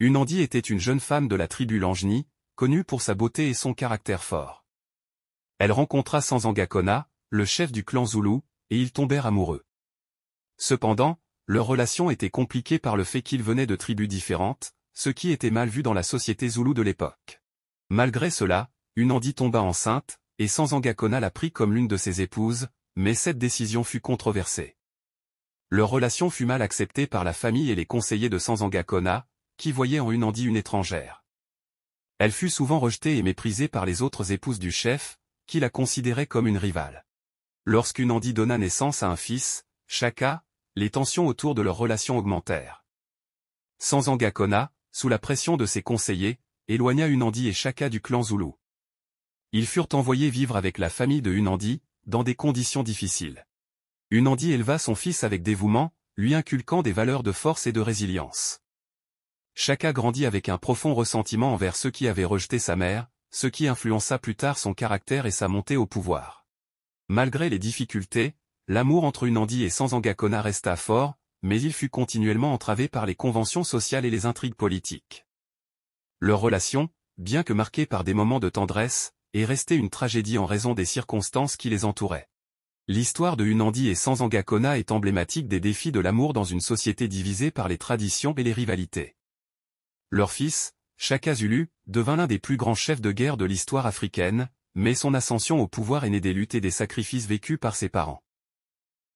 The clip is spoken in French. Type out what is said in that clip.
Unandi était une jeune femme de la tribu Langeni, connue pour sa beauté et son caractère fort. Elle rencontra Sanzangakona, le chef du clan Zoulou, et ils tombèrent amoureux. Cependant, leur relation était compliquée par le fait qu'ils venaient de tribus différentes, ce qui était mal vu dans la société zoulou de l'époque. Malgré cela, Unandi tomba enceinte, et Sanzangakona la prit comme l'une de ses épouses, mais cette décision fut controversée. Leur relation fut mal acceptée par la famille et les conseillers de Sanzangakona, qui voyaient en Unandi une étrangère. Elle fut souvent rejetée et méprisée par les autres épouses du chef, qui la considéraient comme une rivale. Lorsqu'Unandi donna naissance à un fils, Shaka, les tensions autour de leur relation augmentèrent. Sanzangakona, sous la pression de ses conseillers, éloigna Unandi et Shaka du clan Zoulou. Ils furent envoyés vivre avec la famille de Unandi, dans des conditions difficiles. Unandi éleva son fils avec dévouement, lui inculquant des valeurs de force et de résilience. Shaka grandit avec un profond ressentiment envers ceux qui avaient rejeté sa mère, ce qui influença plus tard son caractère et sa montée au pouvoir. Malgré les difficultés, l'amour entre Unandi et Sanzangakona resta fort, mais il fut continuellement entravé par les conventions sociales et les intrigues politiques. Leur relation, bien que marquée par des moments de tendresse, est restée une tragédie en raison des circonstances qui les entouraient. L'histoire de Unandi et Sanzangakona est emblématique des défis de l'amour dans une société divisée par les traditions et les rivalités. Leur fils, Shaka Zulu, devint l'un des plus grands chefs de guerre de l'histoire africaine, mais son ascension au pouvoir est née des luttes et des sacrifices vécus par ses parents.